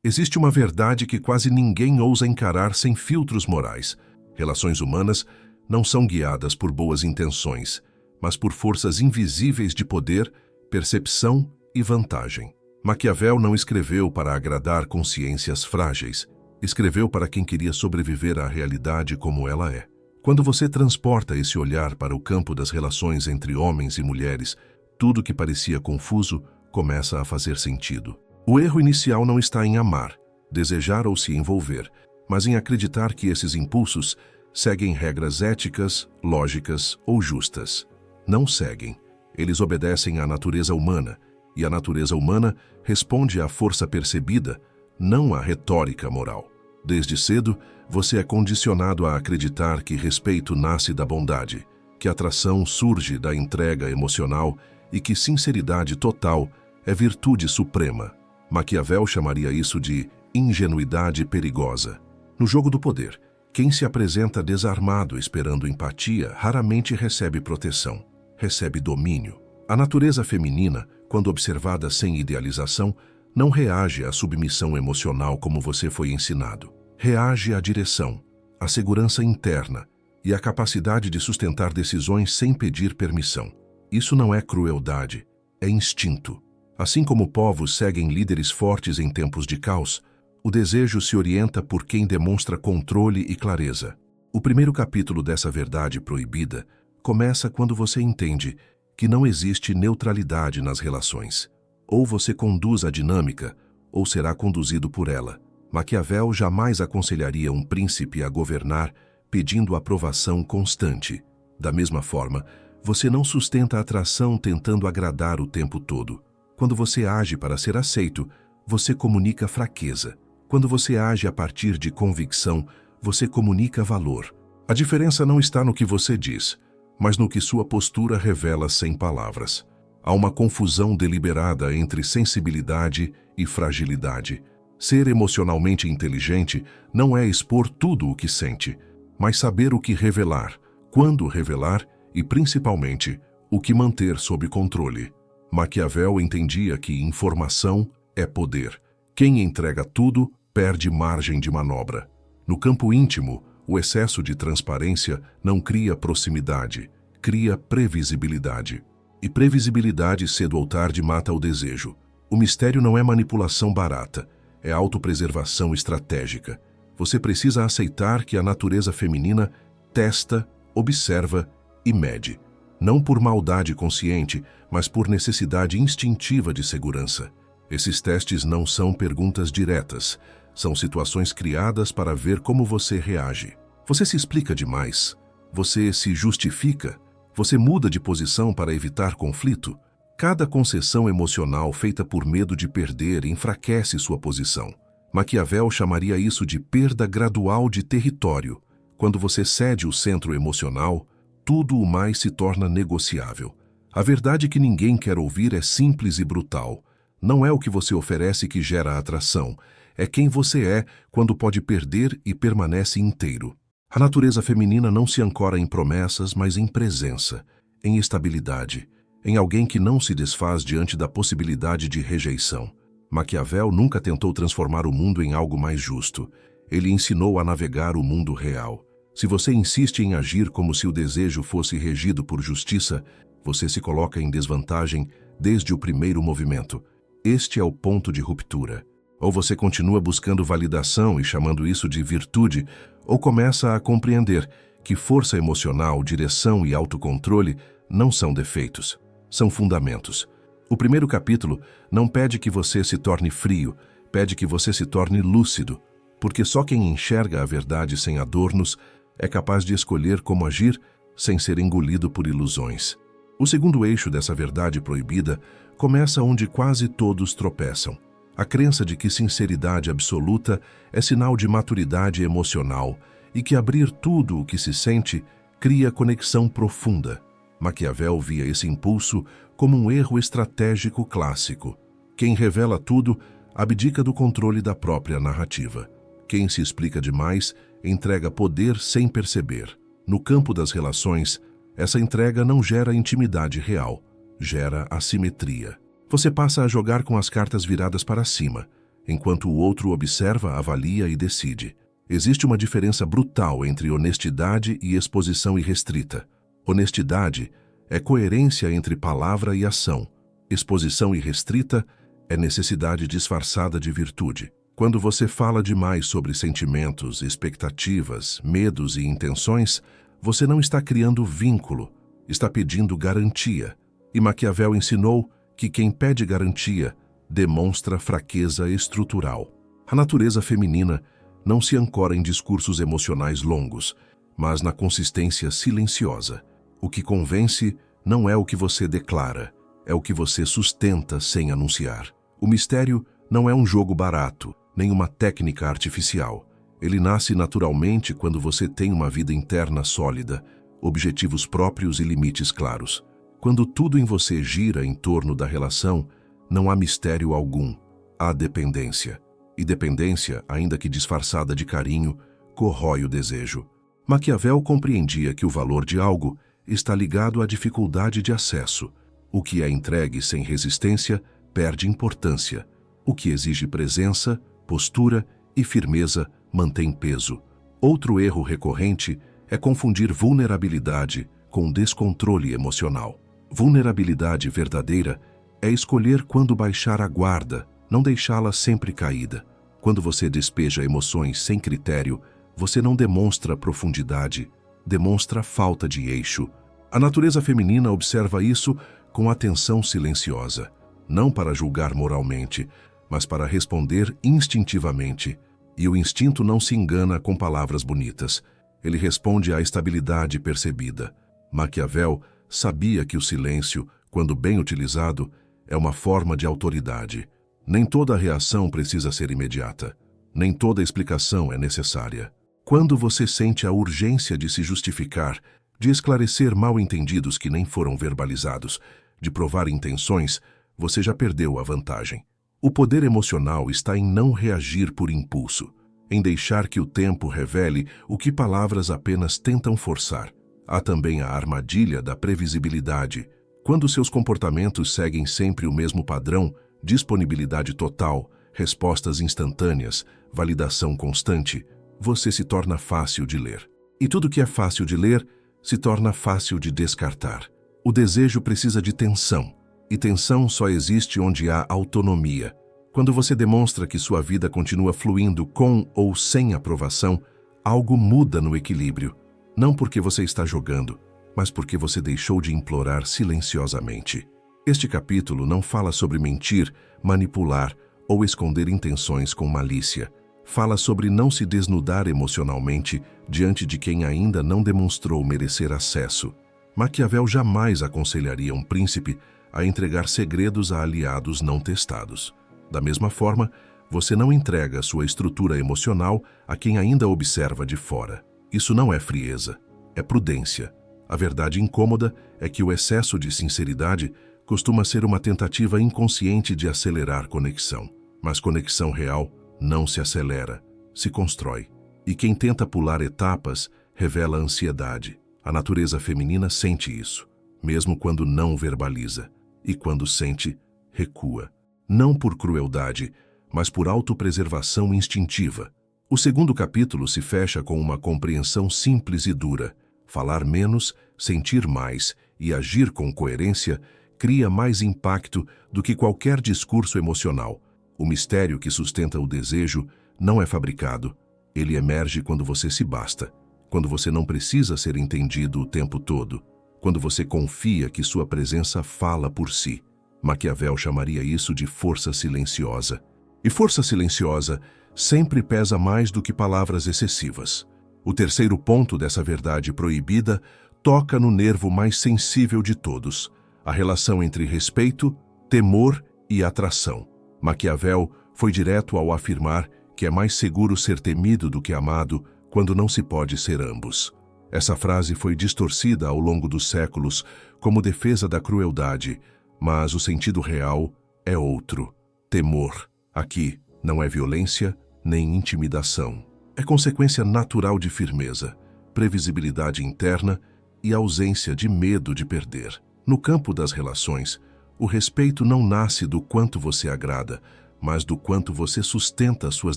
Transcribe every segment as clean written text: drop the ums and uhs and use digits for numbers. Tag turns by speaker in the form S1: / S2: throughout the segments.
S1: Existe uma verdade que quase ninguém ousa encarar sem filtros morais. Relações humanas não são guiadas por boas intenções, mas por forças invisíveis de poder, percepção e vantagem. Maquiavel não escreveu para agradar consciências frágeis. Escreveu para quem queria sobreviver à realidade como ela é. Quando você transporta esse olhar para o campo das relações entre homens e mulheres, tudo que parecia confuso começa a fazer sentido. O erro inicial não está em amar, desejar ou se envolver, mas em acreditar que esses impulsos seguem regras éticas, lógicas ou justas. Não seguem. Eles obedecem à natureza humana, e a natureza humana responde à força percebida, não à retórica moral. Desde cedo, você é condicionado a acreditar que respeito nasce da bondade, que atração surge da entrega emocional e que sinceridade total é virtude suprema. Maquiavel chamaria isso de ingenuidade perigosa. No jogo do poder, quem se apresenta desarmado esperando empatia raramente recebe proteção, recebe domínio. A natureza feminina, quando observada sem idealização, não reage à submissão emocional como você foi ensinado. Reage à direção, à segurança interna e à capacidade de sustentar decisões sem pedir permissão. Isso não é crueldade, é instinto. Assim como povos seguem líderes fortes em tempos de caos, o desejo se orienta por quem demonstra controle e clareza. O primeiro capítulo dessa verdade proibida começa quando você entende que não existe neutralidade nas relações. Ou você conduz a dinâmica, ou será conduzido por ela. Maquiavel jamais aconselharia um príncipe a governar pedindo aprovação constante. Da mesma forma, você não sustenta a atração tentando agradar o tempo todo. Quando você age para ser aceito, você comunica fraqueza. Quando você age a partir de convicção, você comunica valor. A diferença não está no que você diz, mas no que sua postura revela sem palavras. Há uma confusão deliberada entre sensibilidade e fragilidade. Ser emocionalmente inteligente não é expor tudo o que sente, mas saber o que revelar, quando revelar e, principalmente, o que manter sob controle. Maquiavel entendia que informação é poder. Quem entrega tudo perde margem de manobra. No campo íntimo, o excesso de transparência não cria proximidade, cria previsibilidade. E previsibilidade cedo ou tarde mata o desejo. O mistério não é manipulação barata, é autopreservação estratégica. Você precisa aceitar que a natureza feminina testa, observa e mede. Não por maldade consciente, mas por necessidade instintiva de segurança. Esses testes não são perguntas diretas, são situações criadas para ver como você reage. Você se explica demais, você se justifica, você muda de posição para evitar conflito. Cada concessão emocional feita por medo de perder enfraquece sua posição. Maquiavel chamaria isso de perda gradual de território. Quando você cede o centro emocional, tudo o mais se torna negociável. A verdade que ninguém quer ouvir é simples e brutal. Não é o que você oferece que gera atração, é quem você é quando pode perder e permanece inteiro. A natureza feminina não se ancora em promessas, mas em presença, em estabilidade, em alguém que não se desfaz diante da possibilidade de rejeição. Maquiavel nunca tentou transformar o mundo em algo mais justo. Ele ensinou a navegar o mundo real. Se você insiste em agir como se o desejo fosse regido por justiça, você se coloca em desvantagem desde o primeiro movimento. Este é o ponto de ruptura. Ou você continua buscando validação e chamando isso de virtude, ou começa a compreender que força emocional, direção e autocontrole não são defeitos, são fundamentos. O primeiro capítulo não pede que você se torne frio, pede que você se torne lúcido, porque só quem enxerga a verdade sem adornos é capaz de escolher como agir sem ser engolido por ilusões. O segundo eixo dessa verdade proibida começa onde quase todos tropeçam. A crença de que sinceridade absoluta é sinal de maturidade emocional e que abrir tudo o que se sente cria conexão profunda. Maquiavel via esse impulso como um erro estratégico clássico. Quem revela tudo abdica do controle da própria narrativa. Quem se explica demais entrega poder sem perceber. No campo das relações, essa entrega não gera intimidade real, gera assimetria. Você passa a jogar com as cartas viradas para cima, enquanto o outro observa, avalia e decide. Existe uma diferença brutal entre honestidade e exposição irrestrita. Honestidade é coerência entre palavra e ação. Exposição irrestrita é necessidade disfarçada de virtude. Quando você fala demais sobre sentimentos, expectativas, medos e intenções, você não está criando vínculo, está pedindo garantia. E Maquiavel ensinou que quem pede garantia demonstra fraqueza estrutural. A natureza feminina não se ancora em discursos emocionais longos, mas na consistência silenciosa. O que convence não é o que você declara, é o que você sustenta sem anunciar. O mistério não é um jogo barato, nem uma técnica artificial. Ele nasce naturalmente quando você tem uma vida interna sólida, objetivos próprios e limites claros. Quando tudo em você gira em torno da relação, não há mistério algum, há dependência. E dependência, ainda que disfarçada de carinho, corrói o desejo. Maquiavel compreendia que o valor de algo está ligado à dificuldade de acesso. O que é entregue sem resistência perde importância. O que exige presença, postura e firmeza mantém peso. Outro erro recorrente é confundir vulnerabilidade com descontrole emocional. Vulnerabilidade verdadeira é escolher quando baixar a guarda, não deixá-la sempre caída. Quando você despeja emoções sem critério, você não demonstra profundidade, demonstra falta de eixo. A natureza feminina observa isso com atenção silenciosa, não para julgar moralmente, mas para responder instintivamente. E o instinto não se engana com palavras bonitas. Ele responde à estabilidade percebida. Maquiavel sabia que o silêncio, quando bem utilizado, é uma forma de autoridade. Nem toda reação precisa ser imediata. Nem toda explicação é necessária. Quando você sente a urgência de se justificar, de esclarecer mal-entendidos que nem foram verbalizados, de provar intenções, você já perdeu a vantagem. O poder emocional está em não reagir por impulso, em deixar que o tempo revele o que palavras apenas tentam forçar. Há também a armadilha da previsibilidade. Quando seus comportamentos seguem sempre o mesmo padrão, disponibilidade total, respostas instantâneas, validação constante, você se torna fácil de ler. E tudo que é fácil de ler se torna fácil de descartar. O desejo precisa de tensão, e tensão só existe onde há autonomia. Quando você demonstra que sua vida continua fluindo com ou sem aprovação, algo muda no equilíbrio. Não porque você está jogando, mas porque você deixou de implorar silenciosamente. Este capítulo não fala sobre mentir, manipular ou esconder intenções com malícia. Fala sobre não se desnudar emocionalmente diante de quem ainda não demonstrou merecer acesso. Maquiavel jamais aconselharia um príncipe a entregar segredos a aliados não testados. Da mesma forma, você não entrega sua estrutura emocional a quem ainda observa de fora. Isso não é frieza, é prudência. A verdade incômoda é que o excesso de sinceridade costuma ser uma tentativa inconsciente de acelerar conexão. Mas conexão real não se acelera, se constrói. E quem tenta pular etapas revela ansiedade. A natureza feminina sente isso, mesmo quando não verbaliza. E quando sente, recua. Não por crueldade, mas por autopreservação instintiva. O segundo capítulo se fecha com uma compreensão simples e dura. Falar menos, sentir mais e agir com coerência cria mais impacto do que qualquer discurso emocional. O mistério que sustenta o desejo não é fabricado. Ele emerge quando você se basta, quando você não precisa ser entendido o tempo todo, quando você confia que sua presença fala por si. Maquiavel chamaria isso de força silenciosa. E força silenciosa sempre pesa mais do que palavras excessivas. O terceiro ponto dessa verdade proibida toca no nervo mais sensível de todos, a relação entre respeito, temor e atração. Maquiavel foi direto ao afirmar que é mais seguro ser temido do que amado quando não se pode ser ambos. Essa frase foi distorcida ao longo dos séculos como defesa da crueldade, mas o sentido real é outro. Temor, aqui, não é violência nem intimidação. É consequência natural de firmeza, previsibilidade interna e ausência de medo de perder. No campo das relações, o respeito não nasce do quanto você agrada, mas do quanto você sustenta suas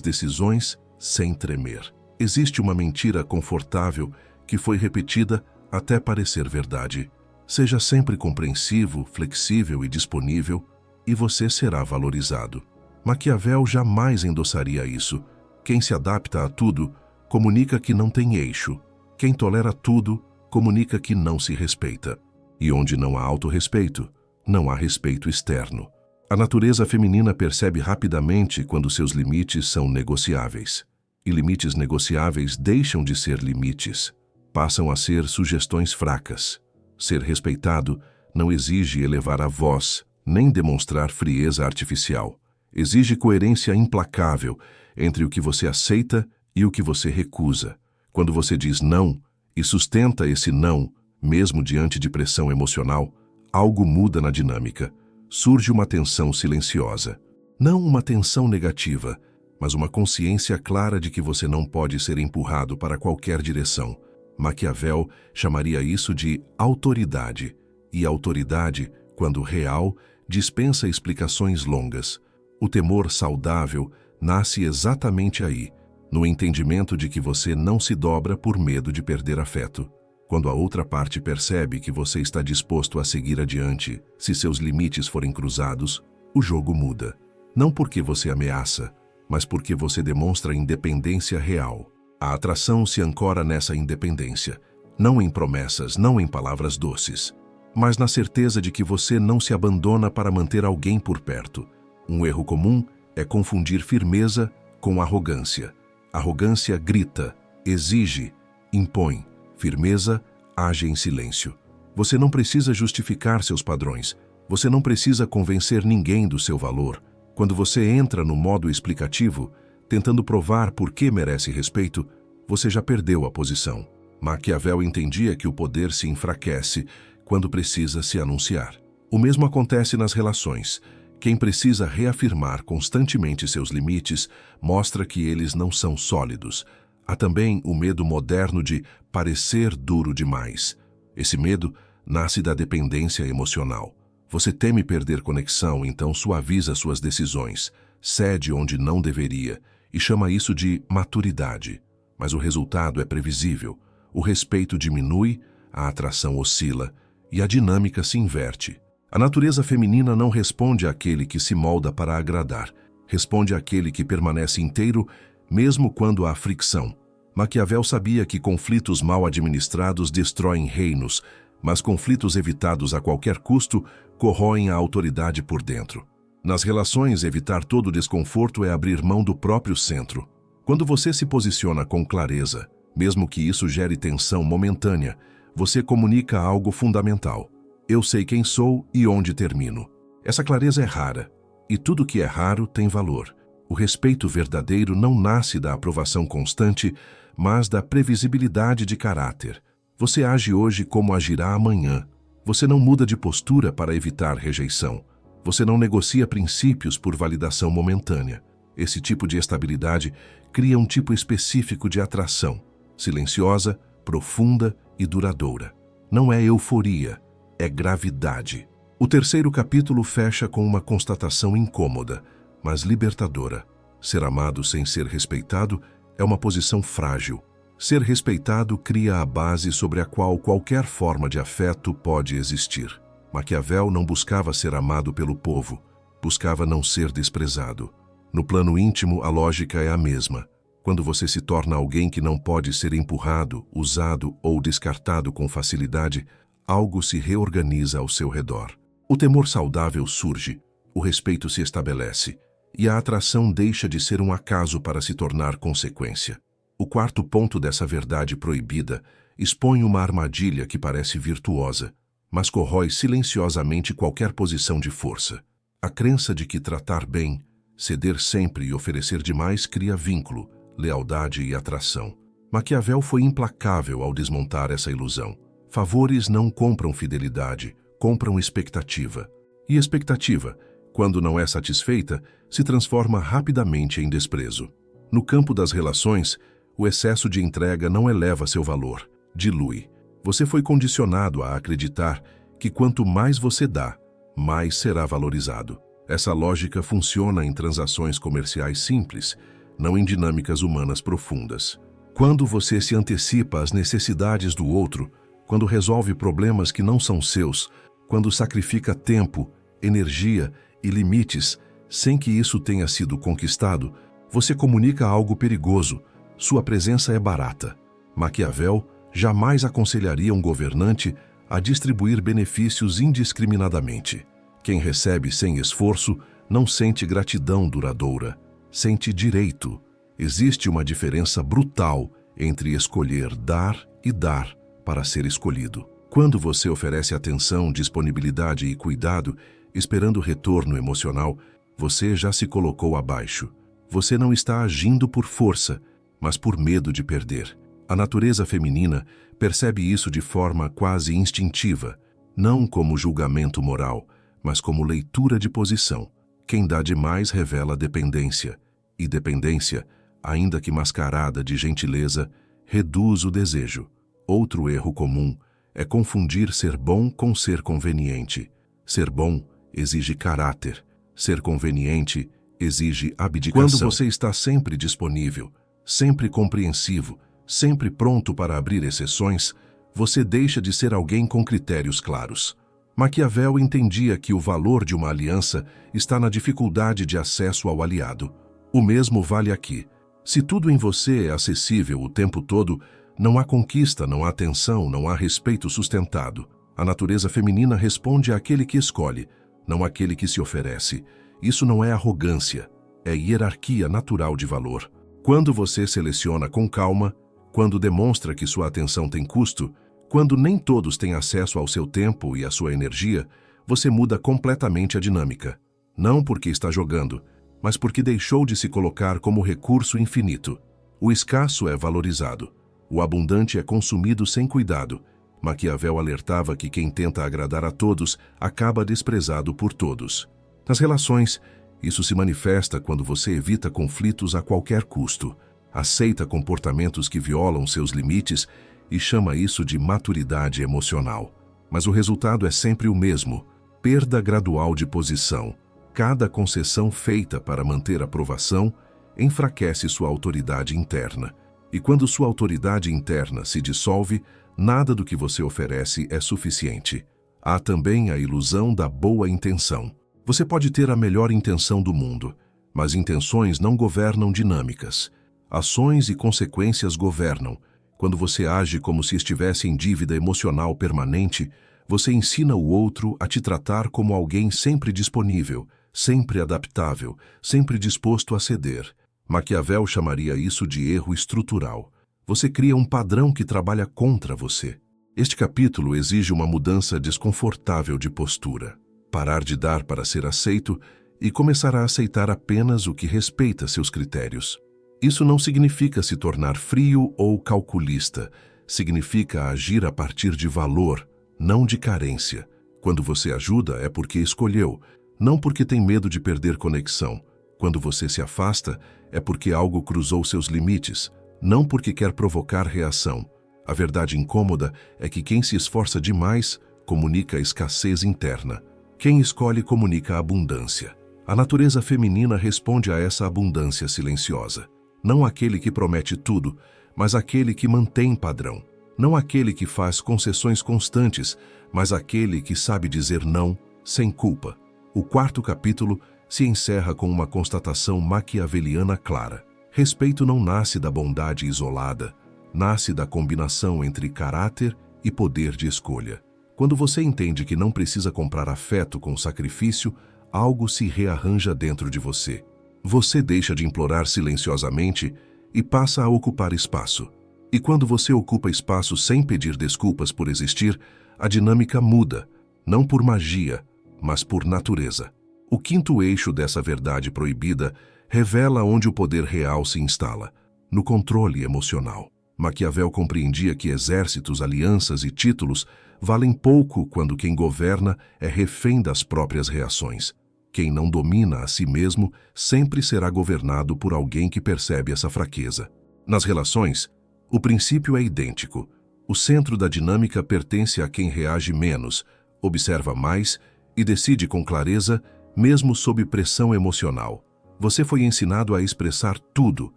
S1: decisões sem tremer. Existe uma mentira confortável que foi repetida até parecer verdade. Seja sempre compreensivo, flexível e disponível, e você será valorizado. Maquiavel jamais endossaria isso. Quem se adapta a tudo, comunica que não tem eixo. Quem tolera tudo, comunica que não se respeita. E onde não há autorrespeito, não há respeito externo. A natureza feminina percebe rapidamente quando seus limites são negociáveis. E limites negociáveis deixam de ser limites, passam a ser sugestões fracas. Ser respeitado não exige elevar a voz, nem demonstrar frieza artificial. Exige coerência implacável entre o que você aceita e o que você recusa. Quando você diz não e sustenta esse não, mesmo diante de pressão emocional, algo muda na dinâmica. Surge uma tensão silenciosa. Não uma tensão negativa, mas uma consciência clara de que você não pode ser empurrado para qualquer direção. Maquiavel chamaria isso de autoridade. E autoridade, quando real, dispensa explicações longas. O temor saudável nasce exatamente aí, no entendimento de que você não se dobra por medo de perder afeto. Quando a outra parte percebe que você está disposto a seguir adiante, se seus limites forem cruzados, o jogo muda. Não porque você ameaça, mas porque você demonstra independência real. A atração se ancora nessa independência, não em promessas, não em palavras doces, mas na certeza de que você não se abandona para manter alguém por perto. Um erro comum é confundir firmeza com arrogância. Arrogância grita, exige, impõe. Firmeza age em silêncio. Você não precisa justificar seus padrões. Você não precisa convencer ninguém do seu valor. Quando você entra no modo explicativo, tentando provar por que merece respeito, você já perdeu a posição. Maquiavel entendia que o poder se enfraquece quando precisa se anunciar. O mesmo acontece nas relações. Quem precisa reafirmar constantemente seus limites mostra que eles não são sólidos. Há também o medo moderno de parecer duro demais. Esse medo nasce da dependência emocional. Você teme perder conexão, então suaviza suas decisões, cede onde não deveria e chama isso de maturidade. Mas o resultado é previsível. O respeito diminui, a atração oscila e a dinâmica se inverte. A natureza feminina não responde àquele que se molda para agradar. Responde àquele que permanece inteiro, mesmo quando há fricção. Maquiavel sabia que conflitos mal administrados destroem reinos, mas conflitos evitados a qualquer custo corroem a autoridade por dentro. Nas relações, evitar todo desconforto é abrir mão do próprio centro. Quando você se posiciona com clareza, mesmo que isso gere tensão momentânea, você comunica algo fundamental. Eu sei quem sou e onde termino. Essa clareza é rara, e tudo que é raro tem valor. O respeito verdadeiro não nasce da aprovação constante, mas da previsibilidade de caráter. Você age hoje como agirá amanhã. Você não muda de postura para evitar rejeição. Você não negocia princípios por validação momentânea. Esse tipo de estabilidade cria um tipo específico de atração, silenciosa, profunda e duradoura. Não é euforia, é gravidade. O terceiro capítulo fecha com uma constatação incômoda, mas libertadora. Ser amado sem ser respeitado é uma posição frágil. Ser respeitado cria a base sobre a qual qualquer forma de afeto pode existir. Maquiavel não buscava ser amado pelo povo, buscava não ser desprezado. No plano íntimo, a lógica é a mesma. Quando você se torna alguém que não pode ser empurrado, usado ou descartado com facilidade, algo se reorganiza ao seu redor. O temor saudável surge, o respeito se estabelece, e a atração deixa de ser um acaso para se tornar consequência. O quarto ponto dessa verdade proibida expõe uma armadilha que parece virtuosa, mas corrói silenciosamente qualquer posição de força. A crença de que tratar bem, ceder sempre e oferecer demais cria vínculo, lealdade e atração. Maquiavel foi implacável ao desmontar essa ilusão. Favores não compram fidelidade, compram expectativa. E expectativa, quando não é satisfeita, se transforma rapidamente em desprezo. No campo das relações, o excesso de entrega não eleva seu valor, dilui. Você foi condicionado a acreditar que quanto mais você dá, mais será valorizado. Essa lógica funciona em transações comerciais simples, não em dinâmicas humanas profundas. Quando você se antecipa às necessidades do outro, quando resolve problemas que não são seus, quando sacrifica tempo, energia e limites sem que isso tenha sido conquistado, você comunica algo perigoso. Sua presença é barata. Maquiavel jamais aconselharia um governante a distribuir benefícios indiscriminadamente. Quem recebe sem esforço não sente gratidão duradoura, sente direito. Existe uma diferença brutal entre escolher dar e dar para ser escolhido. Quando você oferece atenção, disponibilidade e cuidado, esperando retorno emocional, você já se colocou abaixo. Você não está agindo por força, mas por medo de perder. A natureza feminina percebe isso de forma quase instintiva, não como julgamento moral, mas como leitura de posição. Quem dá demais revela dependência, e dependência, ainda que mascarada de gentileza, reduz o desejo. Outro erro comum é confundir ser bom com ser conveniente. Ser bom exige caráter, ser conveniente exige abdicação. Quando você está sempre disponível, sempre compreensivo, sempre pronto para abrir exceções, você deixa de ser alguém com critérios claros. Maquiavel entendia que o valor de uma aliança está na dificuldade de acesso ao aliado. O mesmo vale aqui. Se tudo em você é acessível o tempo todo, não há conquista, não há atenção, não há respeito sustentado. A natureza feminina responde àquele que escolhe, não àquele que se oferece. Isso não é arrogância, é hierarquia natural de valor. Quando você seleciona com calma, quando demonstra que sua atenção tem custo, quando nem todos têm acesso ao seu tempo e à sua energia, você muda completamente a dinâmica. Não porque está jogando, mas porque deixou de se colocar como recurso infinito. O escasso é valorizado. O abundante é consumido sem cuidado. Maquiavel alertava que quem tenta agradar a todos acaba desprezado por todos. Nas relações, isso se manifesta quando você evita conflitos a qualquer custo, aceita comportamentos que violam seus limites e chama isso de maturidade emocional. Mas o resultado é sempre o mesmo: perda gradual de posição. Cada concessão feita para manter aprovação enfraquece sua autoridade interna. E quando sua autoridade interna se dissolve, nada do que você oferece é suficiente. Há também a ilusão da boa intenção. Você pode ter a melhor intenção do mundo, mas intenções não governam dinâmicas. Ações e consequências governam. Quando você age como se estivesse em dívida emocional permanente, você ensina o outro a te tratar como alguém sempre disponível, sempre adaptável, sempre disposto a ceder. Maquiavel chamaria isso de erro estrutural. Você cria um padrão que trabalha contra você. Este capítulo exige uma mudança desconfortável de postura. Parar de dar para ser aceito e começar a aceitar apenas o que respeita seus critérios. Isso não significa se tornar frio ou calculista. Significa agir a partir de valor, não de carência. Quando você ajuda é porque escolheu, não porque tem medo de perder conexão. Quando você se afasta, é porque algo cruzou seus limites, não porque quer provocar reação. A verdade incômoda é que quem se esforça demais comunica escassez interna. Quem escolhe comunica abundância. A natureza feminina responde a essa abundância silenciosa. Não aquele que promete tudo, mas aquele que mantém padrão. Não aquele que faz concessões constantes, mas aquele que sabe dizer não sem culpa. O quarto capítulo se encerra com uma constatação maquiaveliana clara. Respeito não nasce da bondade isolada, nasce da combinação entre caráter e poder de escolha. Quando você entende que não precisa comprar afeto com sacrifício, algo se rearranja dentro de você. Você deixa de implorar silenciosamente e passa a ocupar espaço. E quando você ocupa espaço sem pedir desculpas por existir, a dinâmica muda, não por magia, mas por natureza. O quinto eixo dessa verdade proibida revela onde o poder real se instala, no controle emocional. Maquiavel compreendia que exércitos, alianças e títulos valem pouco quando quem governa é refém das próprias reações. Quem não domina a si mesmo sempre será governado por alguém que percebe essa fraqueza. Nas relações, o princípio é idêntico. O centro da dinâmica pertence a quem reage menos, observa mais e decide com clareza mesmo sob pressão emocional. Você foi ensinado a expressar tudo,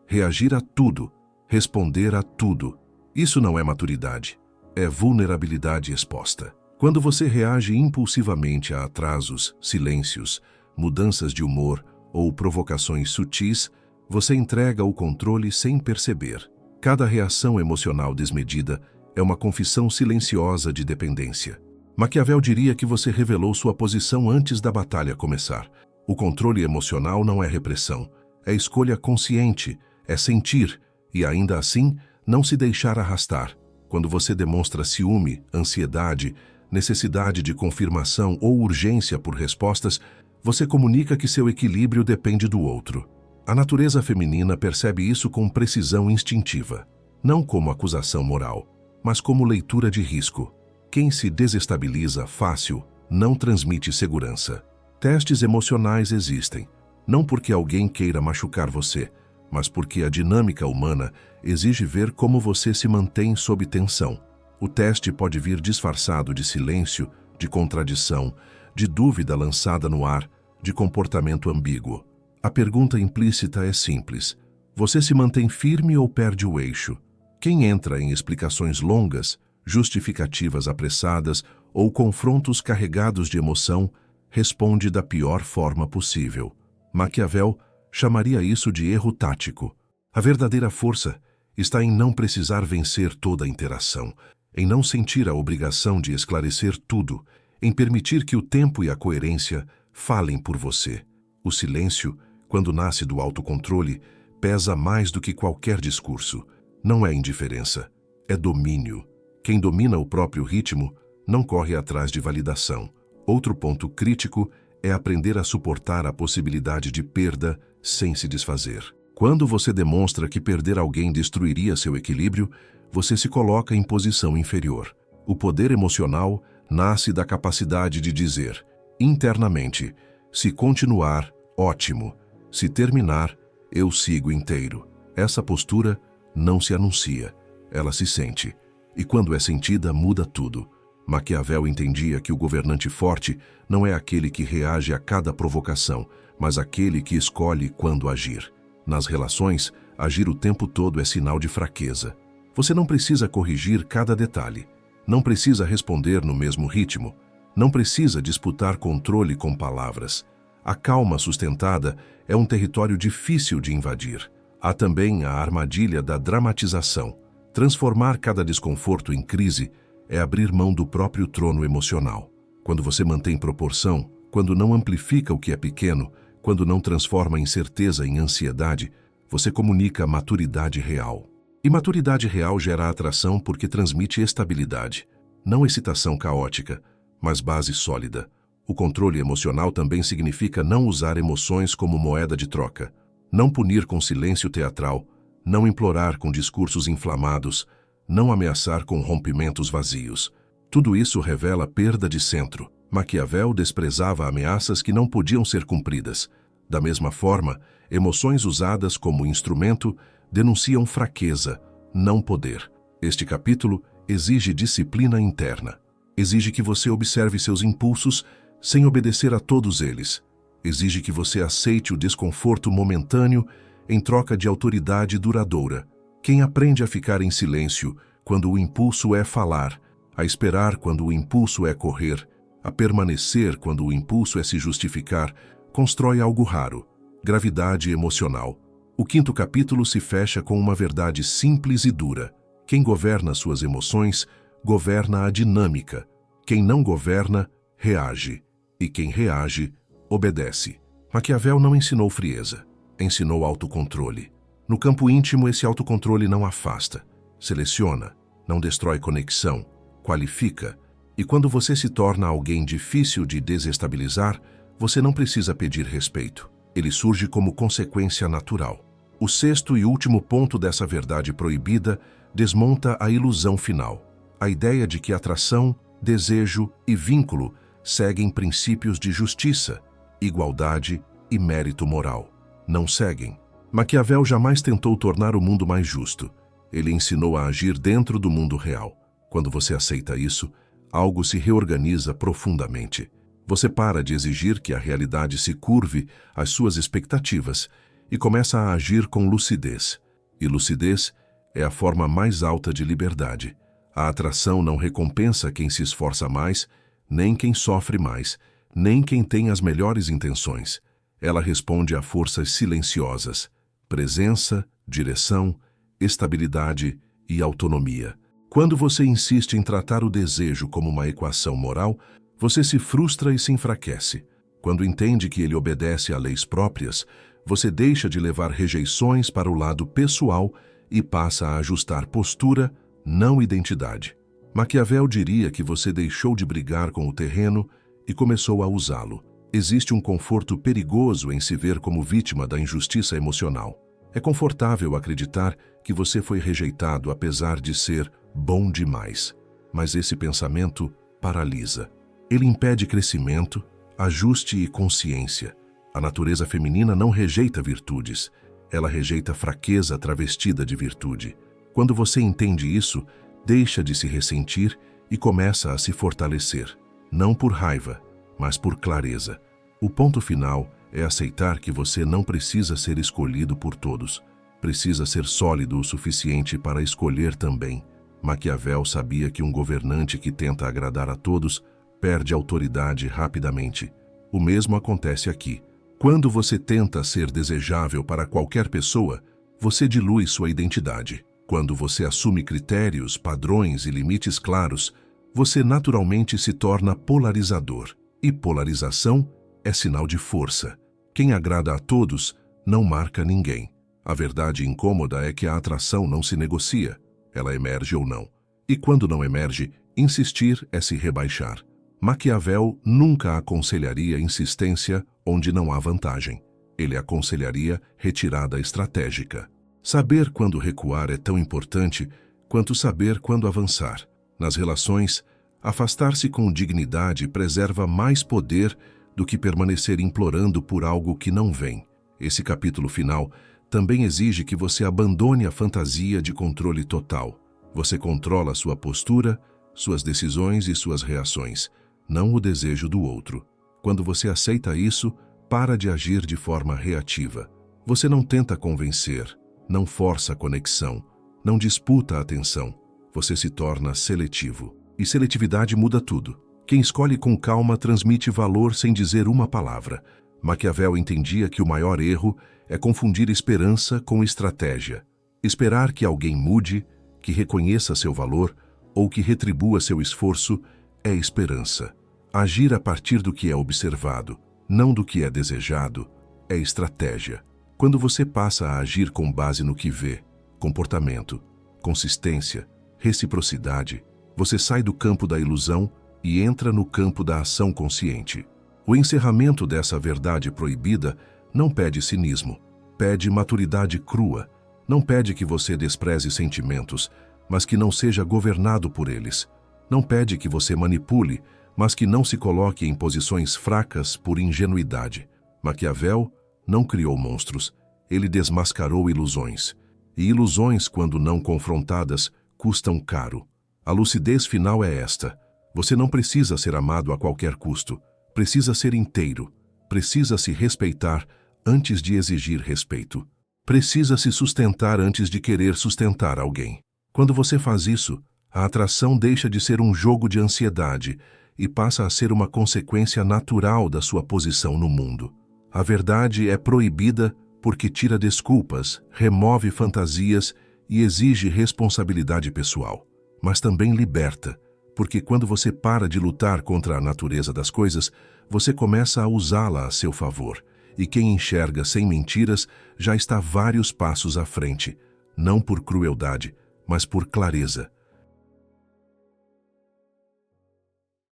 S1: reagir a tudo, responder a tudo. Isso não é maturidade, é vulnerabilidade exposta. Quando você reage impulsivamente a atrasos, silêncios, mudanças de humor ou provocações sutis, você entrega o controle sem perceber. Cada reação emocional desmedida é uma confissão silenciosa de dependência. Maquiavel diria que você revelou sua posição antes da batalha começar. O controle emocional não é repressão, é escolha consciente, é sentir e, ainda assim, não se deixar arrastar. Quando você demonstra ciúme, ansiedade, necessidade de confirmação ou urgência por respostas, você comunica que seu equilíbrio depende do outro. A natureza feminina percebe isso com precisão instintiva, não como acusação moral, mas como leitura de risco. Quem se desestabiliza fácil não transmite segurança. Testes emocionais existem, não porque alguém queira machucar você, mas porque a dinâmica humana exige ver como você se mantém sob tensão. O teste pode vir disfarçado de silêncio, de contradição, de dúvida lançada no ar, de comportamento ambíguo. A pergunta implícita é simples: você se mantém firme ou perde o eixo? Quem entra em explicações longas, justificativas apressadas ou confrontos carregados de emoção, responde da pior forma possível. Maquiavel chamaria isso de erro tático. A verdadeira força está em não precisar vencer toda a interação, em não sentir a obrigação de esclarecer tudo, em permitir que o tempo e a coerência falem por você. O silêncio, quando nasce do autocontrole, pesa mais do que qualquer discurso. Não é indiferença, é domínio. Quem domina o próprio ritmo não corre atrás de validação. Outro ponto crítico é aprender a suportar a possibilidade de perda sem se desfazer. Quando você demonstra que perder alguém destruiria seu equilíbrio, você se coloca em posição inferior. O poder emocional nasce da capacidade de dizer, internamente, se continuar, ótimo. Se terminar, eu sigo inteiro. Essa postura não se anuncia, ela se sente. E quando é sentida, muda tudo. Maquiavel entendia que o governante forte não é aquele que reage a cada provocação, mas aquele que escolhe quando agir. Nas relações, agir o tempo todo é sinal de fraqueza. Você não precisa corrigir cada detalhe, não precisa responder no mesmo ritmo, não precisa disputar controle com palavras. A calma sustentada é um território difícil de invadir. Há também a armadilha da dramatização. Transformar cada desconforto em crise é abrir mão do próprio trono emocional. Quando você mantém proporção, quando não amplifica o que é pequeno, quando não transforma incerteza em ansiedade, você comunica maturidade real. E maturidade real gera atração porque transmite estabilidade. Não excitação caótica, mas base sólida. O controle emocional também significa não usar emoções como moeda de troca. Não punir com silêncio teatral, não implorar com discursos inflamados, não ameaçar com rompimentos vazios. Tudo isso revela perda de centro. Maquiavel desprezava ameaças que não podiam ser cumpridas. Da mesma forma, emoções usadas como instrumento denunciam fraqueza, não poder. Este capítulo exige disciplina interna. Exige que você observe seus impulsos sem obedecer a todos eles. Exige que você aceite o desconforto momentâneo em troca de autoridade duradoura. Quem aprende a ficar em silêncio quando o impulso é falar, a esperar quando o impulso é correr, a permanecer quando o impulso é se justificar, constrói algo raro: gravidade emocional. O quinto capítulo se fecha com uma verdade simples e dura. Quem governa suas emoções, governa a dinâmica. Quem não governa, reage. E quem reage, obedece. Maquiavel não ensinou frieza, ensinou autocontrole. No campo íntimo, esse autocontrole não afasta, seleciona, não destrói conexão, qualifica. E quando você se torna alguém difícil de desestabilizar, você não precisa pedir respeito. Ele surge como consequência natural. O sexto e último ponto dessa verdade proibida desmonta a ilusão final. A ideia de que atração, desejo e vínculo seguem princípios de justiça, igualdade e mérito moral. Não seguem. Maquiavel jamais tentou tornar o mundo mais justo. Ele ensinou a agir dentro do mundo real. Quando você aceita isso, algo se reorganiza profundamente. Você para de exigir que a realidade se curve às suas expectativas e começa a agir com lucidez. E lucidez é a forma mais alta de liberdade. A atração não recompensa quem se esforça mais, nem quem sofre mais, nem quem tem as melhores intenções. Ela responde a forças silenciosas: presença, direção, estabilidade e autonomia. Quando você insiste em tratar o desejo como uma equação moral, você se frustra e se enfraquece. Quando entende que ele obedece a leis próprias, você deixa de levar rejeições para o lado pessoal e passa a ajustar postura, não identidade. Maquiavel diria que você deixou de brigar com o terreno e começou a usá-lo. Existe um conforto perigoso em se ver como vítima da injustiça emocional. É confortável acreditar que você foi rejeitado apesar de ser bom demais. Mas esse pensamento paralisa. Ele impede crescimento, ajuste e consciência. A natureza feminina não rejeita virtudes. Ela rejeita fraqueza travestida de virtude. Quando você entende isso, deixa de se ressentir e começa a se fortalecer. Não por raiva, mas por clareza. O ponto final é aceitar que você não precisa ser escolhido por todos. Precisa ser sólido o suficiente para escolher também. Maquiavel sabia que um governante que tenta agradar a todos perde autoridade rapidamente. O mesmo acontece aqui. Quando você tenta ser desejável para qualquer pessoa, você dilui sua identidade. Quando você assume critérios, padrões e limites claros, você naturalmente se torna polarizador. E polarização é sinal de força. Quem agrada a todos não marca ninguém. A verdade incômoda é que a atração não se negocia. Ela emerge ou não. E quando não emerge, insistir é se rebaixar. Maquiavel nunca aconselharia insistência onde não há vantagem. Ele aconselharia retirada estratégica. Saber quando recuar é tão importante quanto saber quando avançar. Nas relações, afastar-se com dignidade preserva mais poder do que permanecer implorando por algo que não vem. Esse capítulo final também exige que você abandone a fantasia de controle total. Você controla sua postura, suas decisões e suas reações, não o desejo do outro. Quando você aceita isso, para de agir de forma reativa. Você não tenta convencer, não força a conexão, não disputa a atenção. Você se torna seletivo. E seletividade muda tudo. Quem escolhe com calma transmite valor sem dizer uma palavra. Maquiavel entendia que o maior erro é confundir esperança com estratégia. Esperar que alguém mude, que reconheça seu valor ou que retribua seu esforço é esperança. Agir a partir do que é observado, não do que é desejado, é estratégia. Quando você passa a agir com base no que vê, comportamento, consistência, reciprocidade, você sai do campo da ilusão e entra no campo da ação consciente. O encerramento dessa verdade proibida não pede cinismo, pede maturidade crua, não pede que você despreze sentimentos, mas que não seja governado por eles. Não pede que você manipule, mas que não se coloque em posições fracas por ingenuidade. Maquiavel não criou monstros, ele desmascarou ilusões. E ilusões, quando não confrontadas, custam caro. A lucidez final é esta: você não precisa ser amado a qualquer custo, precisa ser inteiro, precisa se respeitar antes de exigir respeito. Precisa se sustentar antes de querer sustentar alguém. Quando você faz isso, a atração deixa de ser um jogo de ansiedade e passa a ser uma consequência natural da sua posição no mundo. A verdade é proibida porque tira desculpas, remove fantasias e exige responsabilidade pessoal. Mas também liberta, porque quando você para de lutar contra a natureza das coisas, você começa a usá-la a seu favor. E quem enxerga sem mentiras já está vários passos à frente, não por crueldade, mas por clareza.